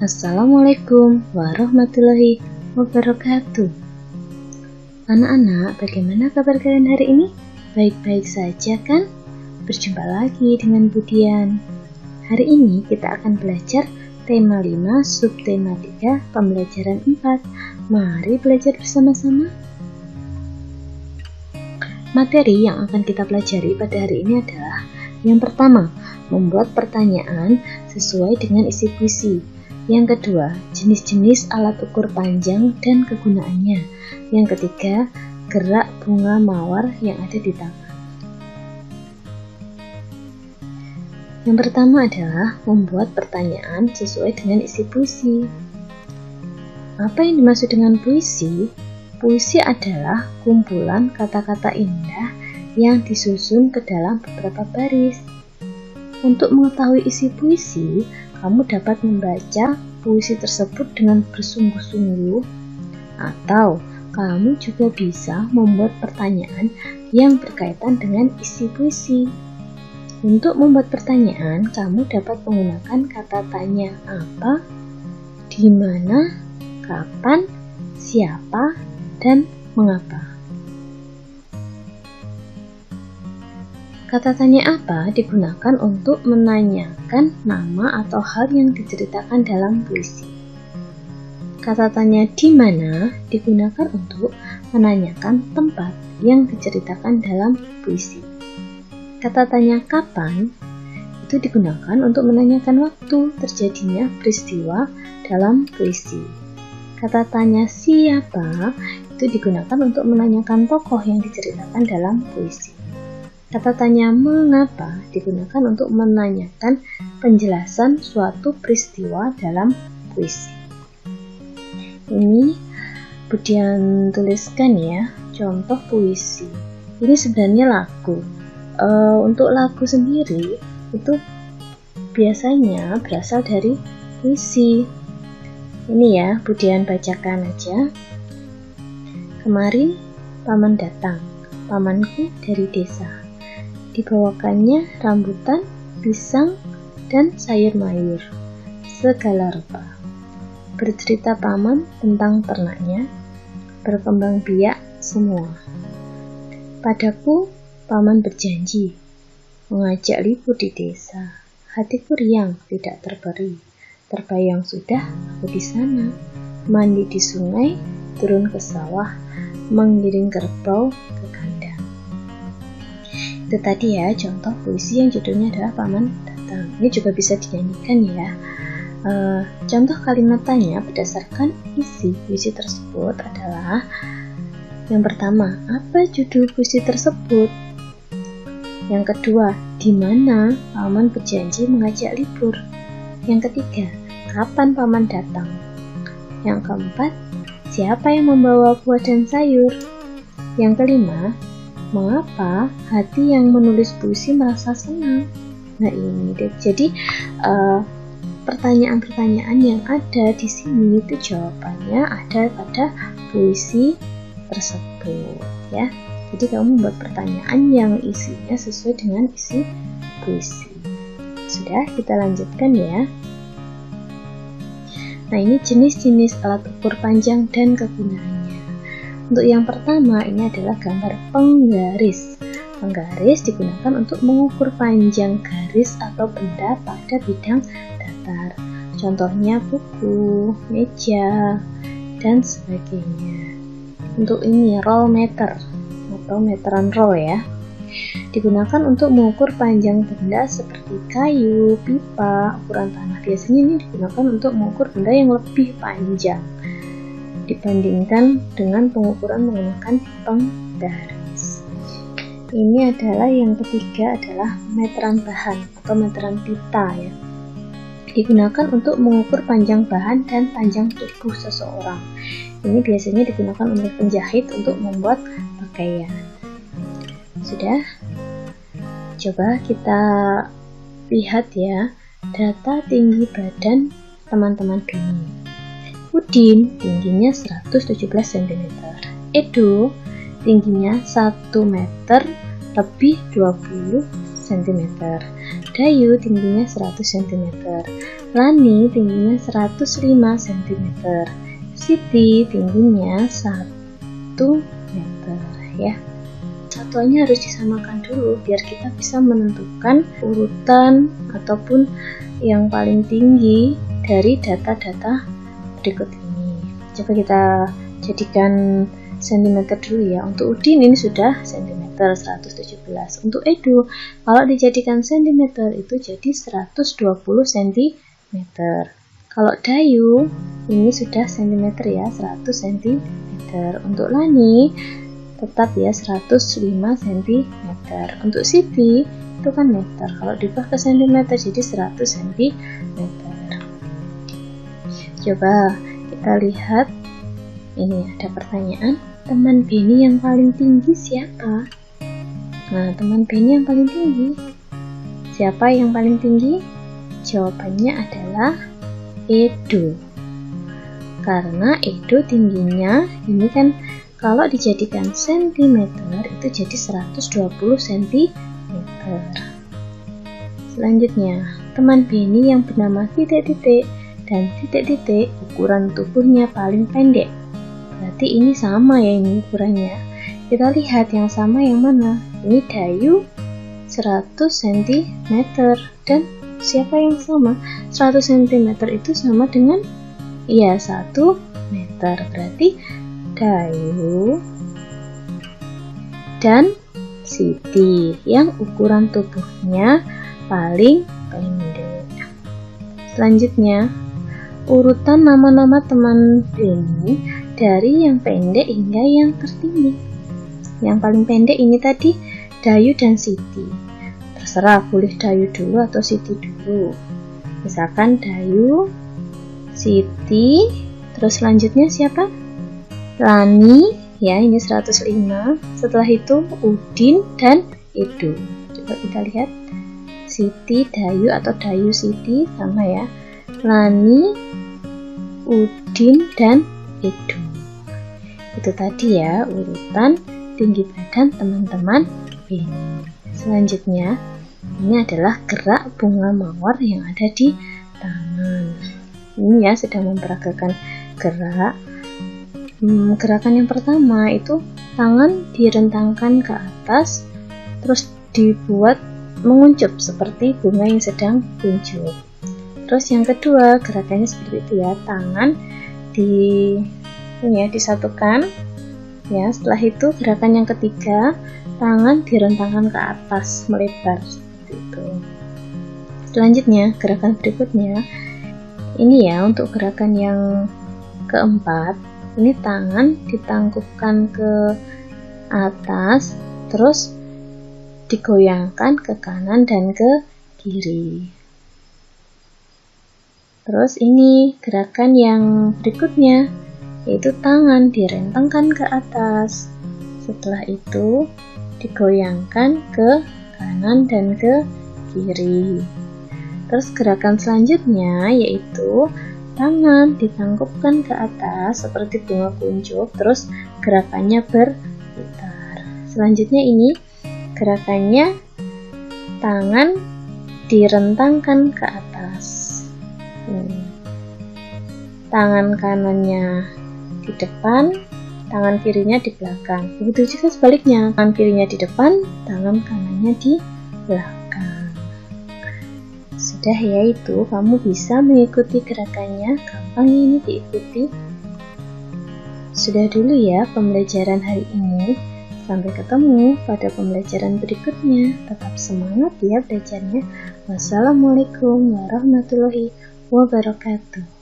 Assalamualaikum warahmatullahi wabarakatuh. Anak-anak, bagaimana kabar kalian hari ini? Baik-baik saja kan? Berjumpa lagi dengan Budian. Hari ini kita akan belajar tema 5, subtema 3, pembelajaran 4. Mari belajar bersama-sama. Materi yang akan kita pelajari pada hari ini adalah yang pertama, membuat pertanyaan sesuai dengan isi puisi. Yang kedua, jenis-jenis alat ukur panjang dan kegunaannya. Yang ketiga, gerak bunga mawar yang ada di taman. Yang pertama adalah membuat pertanyaan sesuai dengan isi puisi. Apa yang dimaksud dengan puisi? Puisi adalah kumpulan kata-kata indah yang disusun ke dalam beberapa baris. Untuk mengetahui isi puisi, kamu dapat membaca puisi tersebut dengan bersungguh-sungguh, atau kamu juga bisa membuat pertanyaan yang berkaitan dengan isi puisi. Untuk membuat pertanyaan, kamu dapat menggunakan kata tanya apa, di mana, kapan, siapa, dan mengapa. Kata tanya apa digunakan untuk menanyakan nama atau hal yang diceritakan dalam puisi. Kata tanya di mana digunakan untuk menanyakan tempat yang diceritakan dalam puisi. Kata tanya kapan itu digunakan untuk menanyakan waktu terjadinya peristiwa dalam puisi. Kata tanya siapa itu digunakan untuk menanyakan tokoh yang diceritakan dalam puisi. Kata tanya mengapa digunakan untuk menanyakan penjelasan suatu peristiwa dalam puisi. Ini Budian tuliskan ya, contoh puisi. Ini sebenarnya lagu. Untuk lagu sendiri itu biasanya berasal dari puisi. Ini ya, Budian bacakan aja. Kemarin paman datang, pamanku dari desa. Dibawakannya rambutan, pisang, dan sayur mayur, segala rupa. Bercerita paman tentang ternaknya, berkembang biak semua. Padaku, paman berjanji, mengajak libur di desa. Hatiku riang, tidak terberi. Terbayang sudah aku di sana, mandi di sungai, turun ke sawah, menggiring kerbau ke kandang. Itu tadi ya contoh puisi yang judulnya adalah Paman Datang. Ini juga bisa dinyanyikan ya. Contoh kalimat tanya berdasarkan isi puisi tersebut adalah yang pertama, apa judul puisi tersebut? Yang kedua, di mana paman berjanji mengajak libur? Yang ketiga, kapan paman datang? Yang keempat, siapa yang membawa buah dan sayur? Yang kelima, mengapa hati yang menulis puisi merasa senang? Nah ini deh. Jadi pertanyaan-pertanyaan yang ada di sini itu jawabannya ada pada puisi tersebut ya. Jadi kamu membuat pertanyaan yang isinya sesuai dengan isi puisi. Sudah, kita lanjutkan ya. Nah ini jenis-jenis alat ukur panjang dan kegunaannya. Untuk yang pertama, ini adalah gambar penggaris. Penggaris digunakan untuk mengukur panjang garis atau benda pada bidang datar. Contohnya buku, meja, dan sebagainya. Untuk ini roll meter atau meteran roll ya. Digunakan untuk mengukur panjang benda seperti kayu, pipa, ukuran tanah. Biasanya ini digunakan untuk mengukur benda yang lebih panjang dibandingkan dengan pengukuran menggunakan penggaris. Ini adalah yang ketiga adalah meteran bahan atau meteran pita ya. Digunakan untuk mengukur panjang bahan dan panjang tubuh seseorang. Ini biasanya digunakan oleh penjahit untuk membuat pakaian. Sudah? Coba kita lihat ya data tinggi badan teman-teman Doni. Udin tingginya 117 cm. Edo tingginya 1 meter lebih 20 cm. Dayu tingginya 100 cm. Lani tingginya 105 cm, Siti tingginya 1 meter ya. Satuannya harus disamakan dulu biar kita bisa menentukan urutan ataupun yang paling tinggi dari data-data berikut ini. Coba kita jadikan cm dulu ya. Untuk Udin ini sudah cm 117. Untuk Edo kalau dijadikan cm itu jadi 120 cm. Kalau Dayu ini sudah cm ya, 100 cm. Untuk Lani tetap ya 105 cm. Untuk Siti itu kan meter, kalau diubah ke cm jadi 100 cm. Coba kita lihat, ini ada pertanyaan, teman Beni yang paling tinggi siapa? Nah, teman Beni yang paling tinggi, siapa yang paling tinggi? Jawabannya adalah Edo, karena Edo tingginya ini kan kalau dijadikan cm itu jadi 120 cm. Selanjutnya, teman Beni yang bernama titik-titik dan titik-titik ukuran tubuhnya paling pendek. Berarti ini sama ya, ini ukurannya. Kita lihat yang sama yang mana? Ini Dayu 100 cm dan siapa yang sama? 100 cm itu sama dengan 1 meter. Berarti Dayu dan Siti yang ukuran tubuhnya paling pendek. Selanjutnya, urutan nama-nama teman Beni dari yang pendek hingga yang tertinggi. Yang paling pendek ini tadi Dayu dan Siti. Terserah, boleh Dayu dulu atau Siti dulu. Misalkan Dayu, Siti, terus selanjutnya siapa? Lani, ya ini 105. Setelah itu Udin dan Edo. Coba kita lihat, Siti, Dayu atau Dayu, Siti sama ya. Lani, Udin dan Edo. Itu tadi ya urutan tinggi badan teman-teman Beni. Selanjutnya, ini adalah gerak bunga mawar yang ada di tangan. Ini ya sedang memperagakan gerak. Gerakan yang pertama itu tangan direntangkan ke atas, terus dibuat menguncup seperti bunga yang sedang kuncup. Terus yang kedua gerakannya seperti itu ya, tangan disatukan ya. Setelah itu gerakan yang ketiga, tangan direntangkan ke atas melebar seperti itu. Selanjutnya gerakan berikutnya ini ya, untuk gerakan yang keempat, ini tangan ditangkupkan ke atas, terus digoyangkan ke kanan dan ke kiri. Terus ini gerakan yang berikutnya, yaitu tangan direntangkan ke atas. Setelah itu digoyangkan ke kanan dan ke kiri. Terus gerakan selanjutnya yaitu tangan ditangkupkan ke atas seperti bunga kuncup, terus gerakannya berputar. Selanjutnya ini gerakannya tangan direntangkan ke atas. Tangan kanannya di depan, tangan kirinya di belakang. Begitu juga sebaliknya, tangan kirinya di depan, tangan kanannya di belakang. Sudah ya, itu kamu bisa mengikuti gerakannya, gampang ini diikuti. Sudah dulu ya pembelajaran hari ini. Sampai ketemu pada pembelajaran berikutnya. Tetap semangat ya belajarnya. Wassalamualaikum warahmatullahi wabarakatuh.